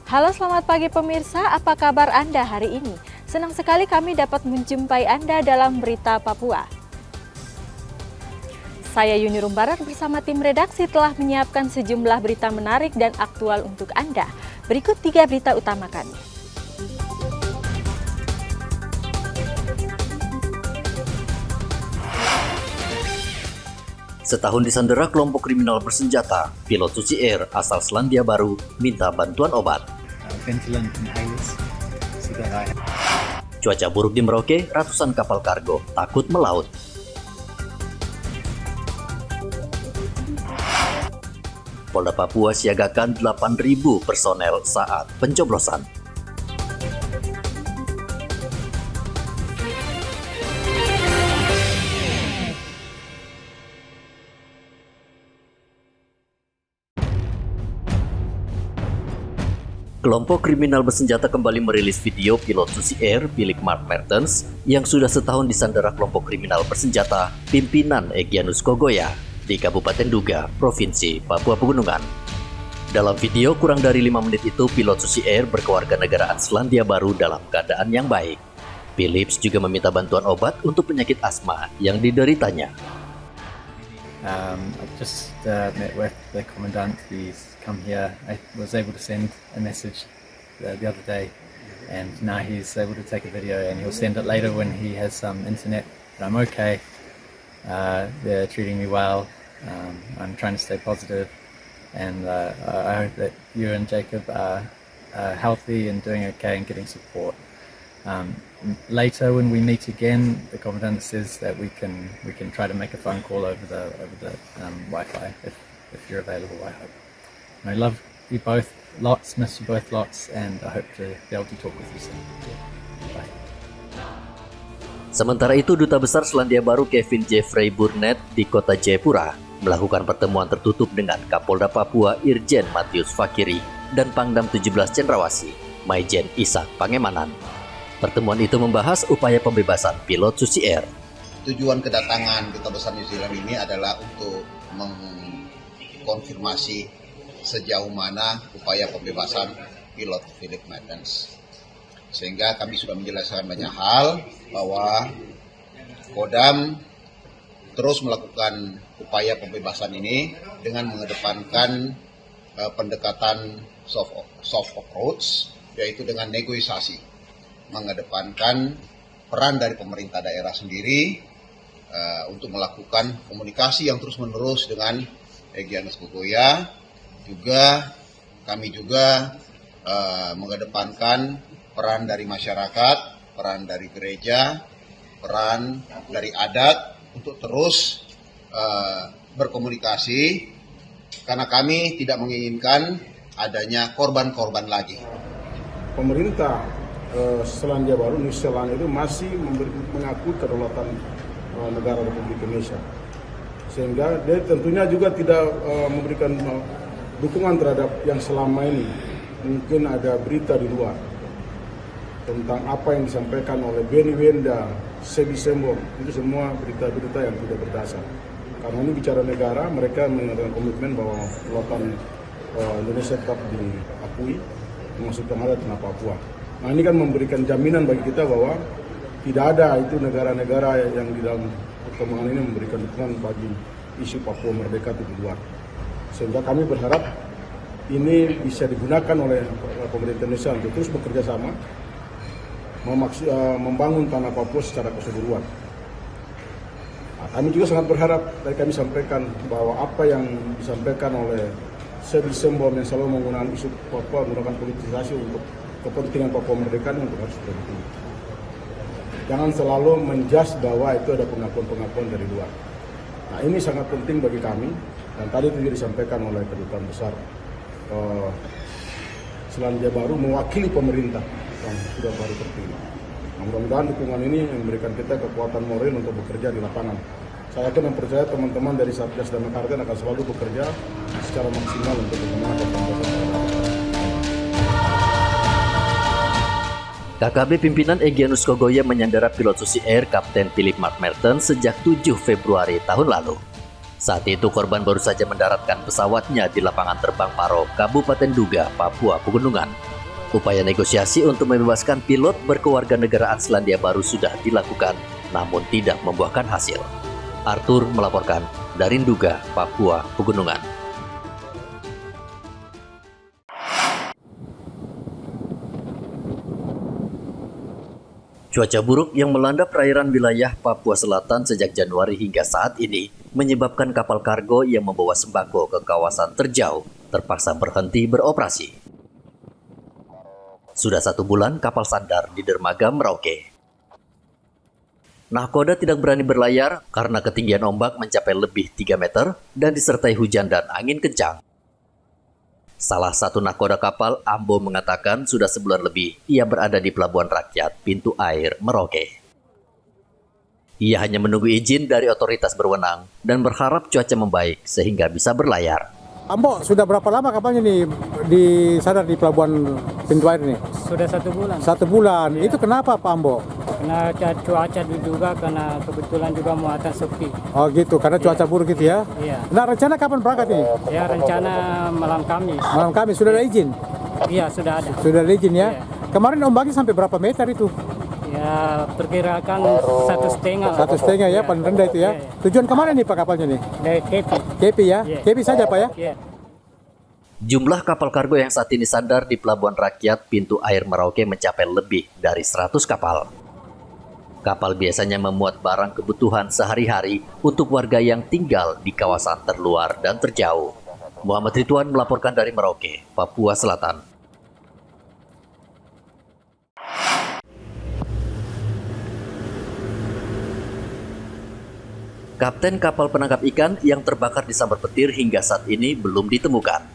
Halo, selamat pagi pemirsa, apa kabar Anda hari ini? Senang sekali kami dapat menjumpai Anda dalam Berita Papua. Saya Yuni Rumbarak bersama tim redaksi telah menyiapkan sejumlah berita menarik dan aktual untuk Anda. Berikut 3 berita utama kami. Setahun disandera kelompok kriminal bersenjata, pilot Susi Air asal Selandia Baru minta bantuan obat. Cuaca buruk di Merauke, ratusan kapal kargo takut melaut. Polda Papua siagakan 8.000 personel saat pencoblosan. Kelompok kriminal bersenjata kembali merilis video pilot Susi Air milik Mark Mertens yang sudah setahun disandera kelompok kriminal bersenjata pimpinan Egyanus Kogoya di Kabupaten Duga, Provinsi Papua Pegunungan. Dalam video kurang dari 5 menit itu, pilot Susi Air berkewarganegaraan Selandia Baru dalam keadaan yang baik. Philips juga meminta bantuan obat untuk penyakit asma yang dideritanya. I just met with the commandant. He's come here. I was able to send a message the other day, and now he's able to take a video, and he'll send it later when he has some internet. But I'm okay. They're treating me well. I'm trying to stay positive, and I hope that you and Jacob are healthy and doing okay and getting support. Later when we meet again, the commandant says that we can try to make a phone call over the Wi-Fi if you're available. I hope. And I love you both lots, miss you both lots, and I hope to be able to talk with you soon. Bye. Sementara itu, Duta Besar Selandia Baru Kevin Jeffrey Burnett di kota Jayapura melakukan pertemuan tertutup dengan Kapolda Papua Irjen Matius Fakiri dan Pangdam 17 Cendrawasih Maijen Ishak Pangemanan. Pertemuan itu membahas upaya pembebasan pilot Susi Air. Tujuan kedatangan Duta Besar New Zealand ini adalah untuk mengkonfirmasi sejauh mana upaya pembebasan pilot Philip Mertens. Sehingga kami sudah menjelaskan banyak hal bahwa Kodam terus melakukan upaya pembebasan ini dengan mengedepankan pendekatan soft approach, yaitu dengan negosiasi. Mengedepankan peran dari pemerintah daerah sendiri untuk melakukan komunikasi yang terus-menerus dengan Egyanus Kogoya. Kami juga mengedepankan peran dari masyarakat, peran dari gereja, peran dari adat untuk terus berkomunikasi karena kami tidak menginginkan adanya korban-korban lagi. Pemerintah Selandia Baru, New Zealand itu masih mengakui kedaulatan negara Republik Indonesia, sehingga dia tentunya juga tidak memberikan dukungan terhadap yang selama ini mungkin ada berita di luar tentang apa yang disampaikan oleh Benny Wenda, Sebi Sembong. Itu semua berita-berita yang tidak berdasar. Karena ini bicara negara, mereka mengadakan komitmen bahwa kedaulatan Indonesia tetap diakui, termasuk yang ada di tanah Papua. Nah, ini kan memberikan jaminan bagi kita bahwa tidak ada itu negara-negara yang di dalam perkembangan ini memberikan dukungan bagi isu Papua Merdeka itu di luar. Sehingga kami berharap ini bisa digunakan oleh pemerintah Indonesia untuk terus bekerja sama membangun tanah Papua secara keseluruhan. Nah, kami juga sangat berharap, tadi kami sampaikan bahwa apa yang disampaikan oleh Sebi Sembong yang selalu menggunakan isu Papua menggunakan politisasi untuk kepentingan Papua Merdeka untuk harus berhenti. Jangan selalu menjudge bahwa itu ada pengakuan-pengakuan dari luar. Nah, ini sangat penting bagi kami dan tadi juga disampaikan oleh Kedutaan Besar Selandia Baru mewakili pemerintah yang sudah baru terpilih. Nah, mudah-mudahan dukungan ini memberikan kita kekuatan moral untuk bekerja di lapangan. Saya yakin dan percaya teman-teman dari Satgas Damai Kartens akan selalu bekerja secara maksimal untuk memenangkan pembebasan. KKB pimpinan Egyanus Kogoya menyandera pilot Susi Air Kapten Philip Mark Mertens sejak 7 Februari tahun lalu. Saat itu korban baru saja mendaratkan pesawatnya di lapangan terbang Paro, Kabupaten Duga, Papua Pegunungan. Upaya negosiasi untuk membebaskan pilot berkewarganegaraan Selandia Baru sudah dilakukan, namun tidak membuahkan hasil. Arthur melaporkan dari Nduga, Papua Pegunungan. Cuaca buruk yang melanda perairan wilayah Papua Selatan sejak Januari hingga saat ini menyebabkan kapal kargo yang membawa sembako ke kawasan terjauh terpaksa berhenti beroperasi. Sudah 1 bulan kapal sandar di dermaga Merauke. Nahkoda tidak berani berlayar karena ketinggian ombak mencapai lebih 3 meter dan disertai hujan dan angin kencang. Salah satu nahkoda kapal, Ambo, mengatakan sudah sebulan lebih ia berada di Pelabuhan Rakyat Pintu Air Merauke. Ia hanya menunggu izin dari otoritas berwenang dan berharap cuaca membaik sehingga bisa berlayar. Ambo, sudah berapa lama kapalnya nih sadar di Pelabuhan Pintu Air nih? Sudah 1 bulan. 1 bulan. Iya. Itu kenapa Pak Ambo? Karena cuaca juga, karena kebetulan juga muatan sepi. Oh gitu, karena cuaca buruk gitu ya? Iya. Nah, rencana kapan berangkat nih? Ya, rencana malam Kamis. Malam Kamis, sudah ada izin? Iya, sudah ada. Sudah ada izin ya? Iya. Kemarin ombaknya sampai berapa meter itu? Ya, perkirakan 1,5. 1,5 ya, paling rendah itu ya? Iya, iya. Tujuan kemana nih Pak kapalnya nih? Dari Kepi. Kepi ya? Iya. Kepi saja Pak ya? Iya. Jumlah kapal kargo yang saat ini sandar di Pelabuhan Rakyat Pintu Air Merauke mencapai lebih dari 100 kapal. Kapal biasanya memuat barang kebutuhan sehari-hari untuk warga yang tinggal di kawasan terluar dan terjauh. Muhammad Ridwan melaporkan dari Merauke, Papua Selatan. Kapten kapal penangkap ikan yang terbakar di sambar petir hingga saat ini belum ditemukan.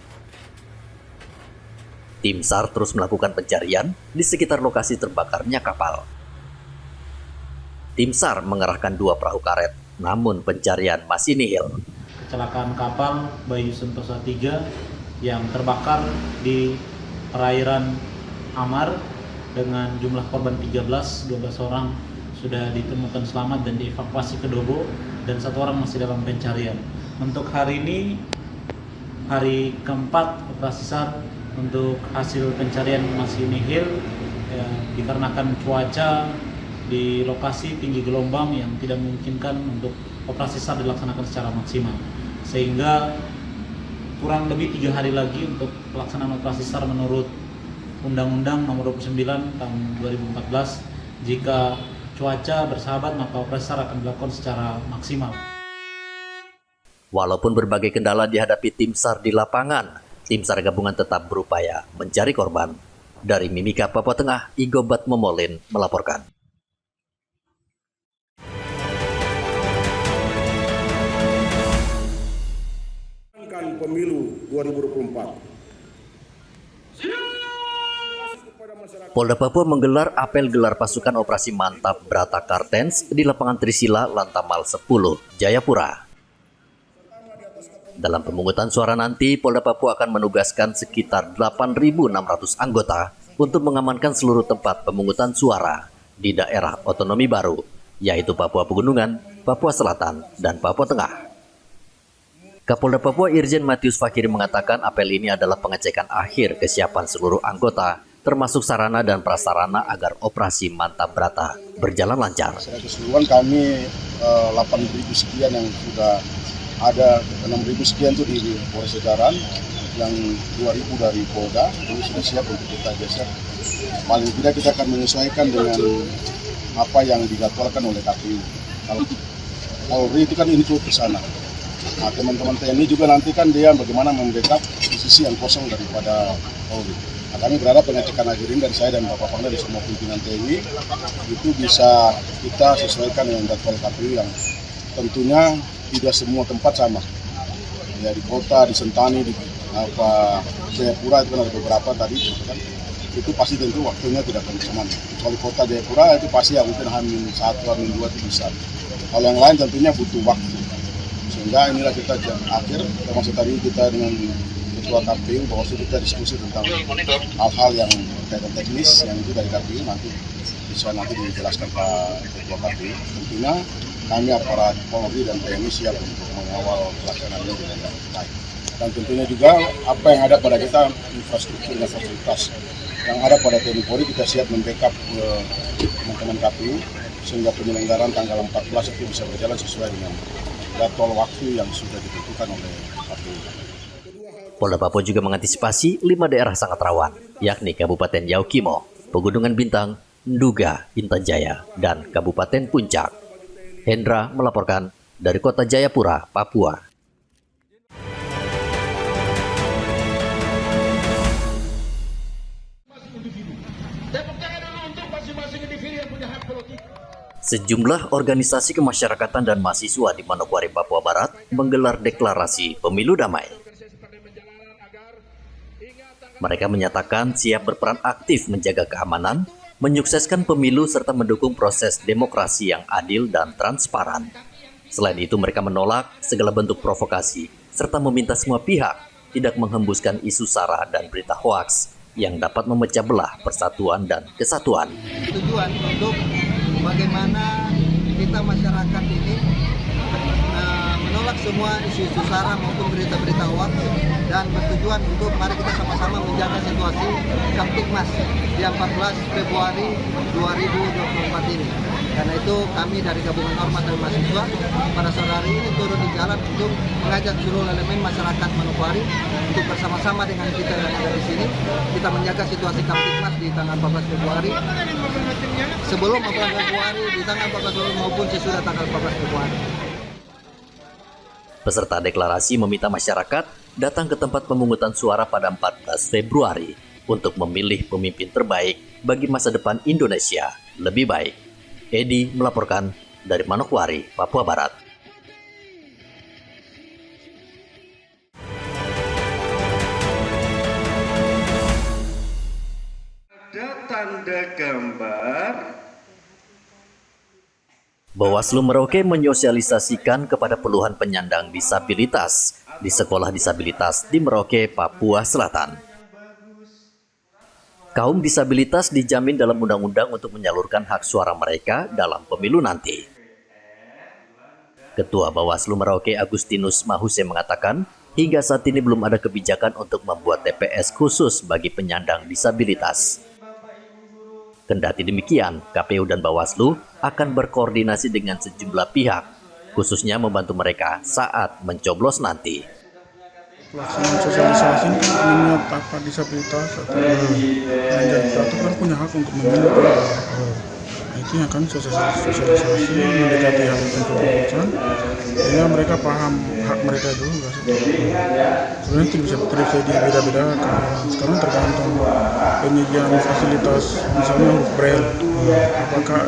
Tim SAR terus melakukan pencarian di sekitar lokasi terbakarnya kapal. Tim SAR mengerahkan 2 perahu karet, namun pencarian masih nihil. Kecelakaan kapal Bayu Sentosa 3 yang terbakar di perairan Amar dengan jumlah korban 13, 12 orang sudah ditemukan selamat dan dievakuasi ke Dobo dan 1 orang masih dalam pencarian. Untuk hari ini, hari keempat operasi SAR, untuk hasil pencarian masih nihil ya, dikarenakan cuaca di lokasi tinggi gelombang yang tidak memungkinkan untuk operasi SAR dilaksanakan secara maksimal, sehingga kurang lebih 3 hari lagi untuk pelaksanaan operasi SAR menurut Undang-Undang Nomor 29 Tahun 2014. Jika cuaca bersahabat maka operasi SAR akan dilakukan secara maksimal. Walaupun berbagai kendala dihadapi tim SAR di lapangan, tim SAR gabungan tetap berupaya mencari korban. Dari Mimika, Papua Tengah, Igobat Momolin melaporkan. Pemilu 2024. Polda Papua menggelar apel gelar pasukan operasi mantap Brata Kartens di lapangan Trisila Lantamal 10, Jayapura. Dalam pemungutan suara nanti, Polda Papua akan menugaskan sekitar 8.600 anggota untuk mengamankan seluruh tempat pemungutan suara di daerah otonomi baru, yaitu Papua Pegunungan, Papua Selatan, dan Papua Tengah. Kapolda Papua Irjen Matius Fakiri mengatakan apel ini adalah pengecekan akhir kesiapan seluruh anggota, termasuk sarana dan prasarana agar operasi Mantap Brata berjalan lancar. Secara keseluruhan kami 8.000 sekian yang sudah ada, 6.000 sekian itu di Polres Edaran, yang 2.000 dari Polda, itu sudah siap untuk kita geser. Paling tidak kita akan menyesuaikan dengan apa yang dijadwalkan oleh KPU. Kalau Polri itu kan info ke sana. Nah, teman-teman TNI juga nanti kan dia bagaimana membackup di sisi yang kosong daripada Polri. Nah, kami berharap pengecekan akhir ini dari saya dan Bapak Pangdam dari semua pimpinan TNI itu bisa kita sesuaikan dengan jadwal KPU yang tentunya tidak semua tempat sama. Ya, di kota, di Sentani, di Jayapura itu kan ada beberapa tadi kan. Itu pasti tentu waktunya tidak akan bersamaan. Kecuali kota Jayapura itu pasti yang mungkin H-1, H-2 itu bisa. Kalau yang lain tentunya butuh waktu. Sehingga inilah kita akhir, termasuk tadi kita dengan Ketua KPU bahwa kita diskusi tentang hal-hal yang berkaitan teknis yang itu dari KPU nanti bisa dijelaskan Pak Ketua KPU. Tentunya kami aparat Polri dan TNI siap untuk mengawal pelaksanaan ini dengan baik. Dan tentunya juga apa yang ada pada kita infrastruktur dan fasilitas yang ada pada TNI Polri, kita siap membackup teman-teman KPU sehingga penyelenggaraan tanggal 14 itu bisa berjalan sesuai dengan jadwal waktu yang sudah ditentukan oleh KPU. Polda Papua juga mengantisipasi 5 daerah sangat rawan, yakni Kabupaten Yaukimo, Pegunungan Bintang, Nduga, Intan Jaya, dan Kabupaten Puncak. Hendra melaporkan dari Kota Jayapura, Papua. Sejumlah organisasi kemasyarakatan dan mahasiswa di Manokwari, Papua Barat menggelar deklarasi pemilu damai. Mereka menyatakan siap berperan aktif menjaga keamanan, menyukseskan pemilu serta mendukung proses demokrasi yang adil dan transparan. Selain itu, mereka menolak segala bentuk provokasi serta meminta semua pihak tidak menghembuskan isu sara dan berita hoaks yang dapat memecah belah persatuan dan kesatuan. Tujuan untuk bagaimana kita masyarakat ini menolak semua isu-isu sara maupun berita-berita hoaks, dan bertujuan untuk mari kita sama-sama menjaga situasi Kamtibmas di 14 Februari 2024 ini. Karena itu kami dari Gabungan Ormas dan Mahasiswa pada sore hari ini turun di jalan untuk mengajak seluruh elemen masyarakat Manokwari untuk bersama-sama dengan kita yang ada di sini kita menjaga situasi Kamtibmas di tanggal 14 Februari sebelum 14 Februari, di tanggal 14 Februari maupun sesudah tanggal 14 Februari. Peserta deklarasi meminta masyarakat datang ke tempat pemungutan suara pada 14 Februari untuk memilih pemimpin terbaik bagi masa depan Indonesia lebih baik. Edi melaporkan dari Manokwari, Papua Barat. Ada tanda gambar. Bawaslu Merauke menyosialisasikan kepada puluhan penyandang disabilitas di sekolah disabilitas di Merauke, Papua Selatan. Kaum disabilitas dijamin dalam undang-undang untuk menyalurkan hak suara mereka dalam pemilu nanti. Ketua Bawaslu Merauke Agustinus Mahuse mengatakan, hingga saat ini belum ada kebijakan untuk membuat TPS khusus bagi penyandang disabilitas. Kendati demikian, KPU dan Bawaslu akan berkoordinasi dengan sejumlah pihak, khususnya membantu mereka saat mencoblos nanti. Pelaksanaan sosialisasi ini kan minimnya tanpa disabilitas atau penyandang kan punya hak untuk memilih. Nah, itu yang akan sosialisasi mendekati hari pencoblosan sehingga mereka paham hak mereka dulu. Sebenarnya itu bisa dibeda-bedakan. Sekarang tergantung penyediaan fasilitas, misalnya huruf braille, apakah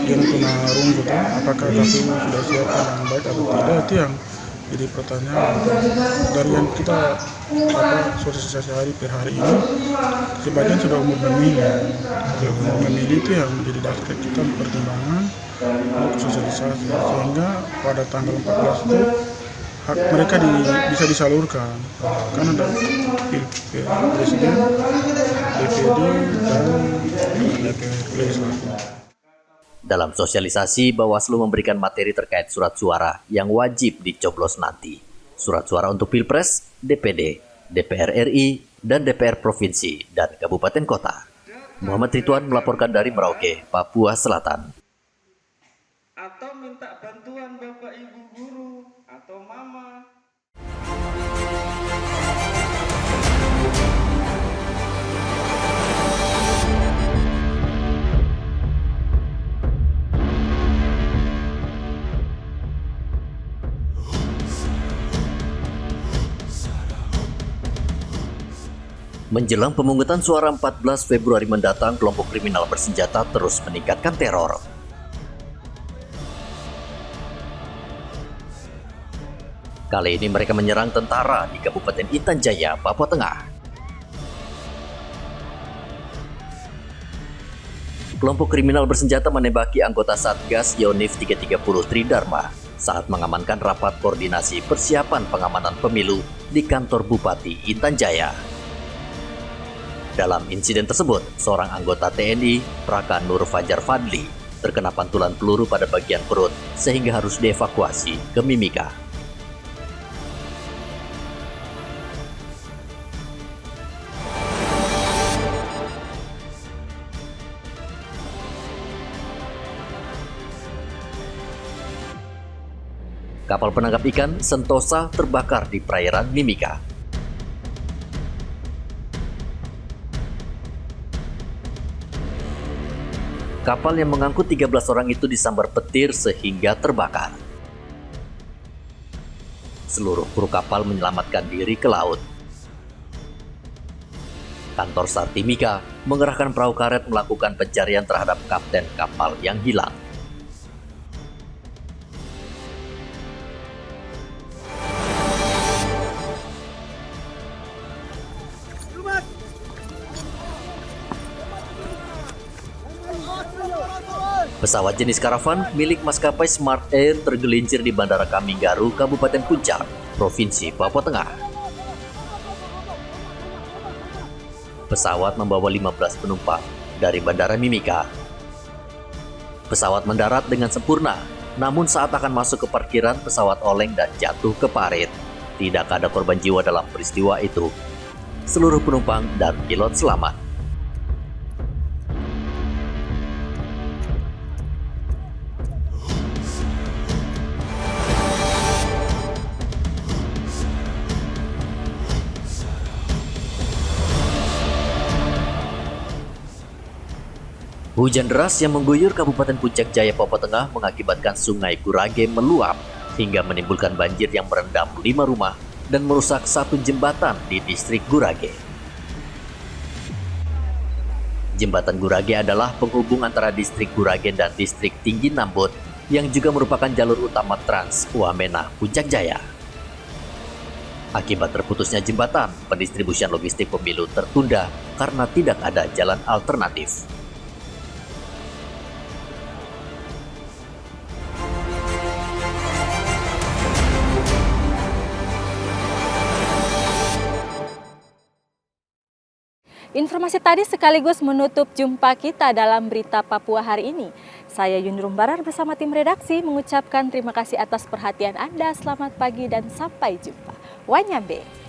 yang tunarungu gitu, apakah KPU sudah siapkan dengan baik atau tidak, itu yang jadi pertanyaan. Dari yang kita sosialisasi hari per hari ini, sebagian sudah umur memilih. Umur memilih itu yang menjadi dasar kita pertimbangan untuk sosialisasi, sehingga pada tanggal 14 itu hak mereka bisa disalurkan. Karena ada presiden, DPD, dan DPR legislatif. Dalam sosialisasi, Bawaslu memberikan materi terkait surat suara yang wajib dicoblos nanti. Surat suara untuk Pilpres, DPD, DPR RI, dan DPR Provinsi dan Kabupaten Kota. Muhammad Ridwan melaporkan dari Merauke, Papua Selatan. Atau minta bantuan Bapak Ibu guru atau mama. Menjelang pemungutan suara 14 Februari mendatang, kelompok kriminal bersenjata terus meningkatkan teror. Kali ini mereka menyerang tentara di Kabupaten Intan Jaya, Papua Tengah. Kelompok kriminal bersenjata menembaki anggota Satgas Yonif 330 Tridharma saat mengamankan rapat koordinasi persiapan pengamanan pemilu di kantor Bupati Intan Jaya. Dalam insiden tersebut, seorang anggota TNI, Praka Nur Fajar Fadli, terkena pantulan peluru pada bagian perut sehingga harus dievakuasi ke Mimika. Kapal penangkap ikan Sentosa terbakar di perairan Mimika. Kapal yang mengangkut 13 orang itu disambar petir sehingga terbakar. Seluruh kru kapal menyelamatkan diri ke laut. Kantor SAR Timika mengerahkan perahu karet melakukan pencarian terhadap kapten kapal yang hilang. Pesawat jenis karavan milik maskapai Smart Air tergelincir di Bandara Kaminggaru, Kabupaten Puncak, Provinsi Papua Tengah. Pesawat membawa 15 penumpang dari Bandara Mimika. Pesawat mendarat dengan sempurna, namun saat akan masuk ke parkiran pesawat oleng dan jatuh ke parit. Tidak ada korban jiwa dalam peristiwa itu. Seluruh penumpang dan pilot selamat. Hujan deras yang mengguyur Kabupaten Puncak Jaya, Papua Tengah mengakibatkan Sungai Gurage meluap hingga menimbulkan banjir yang merendam 5 rumah dan merusak 1 jembatan di distrik Gurage. Jembatan Gurage adalah penghubung antara distrik Gurage dan distrik Tinggi Nambut yang juga merupakan jalur utama Trans Wamena Puncak Jaya. Akibat terputusnya jembatan, pendistribusian logistik pemilu tertunda karena tidak ada jalan alternatif. Informasi tadi sekaligus menutup jumpa kita dalam Berita Papua hari ini. Saya Yunrum Barar bersama tim redaksi mengucapkan terima kasih atas perhatian Anda. Selamat pagi dan sampai jumpa. Wanyambe.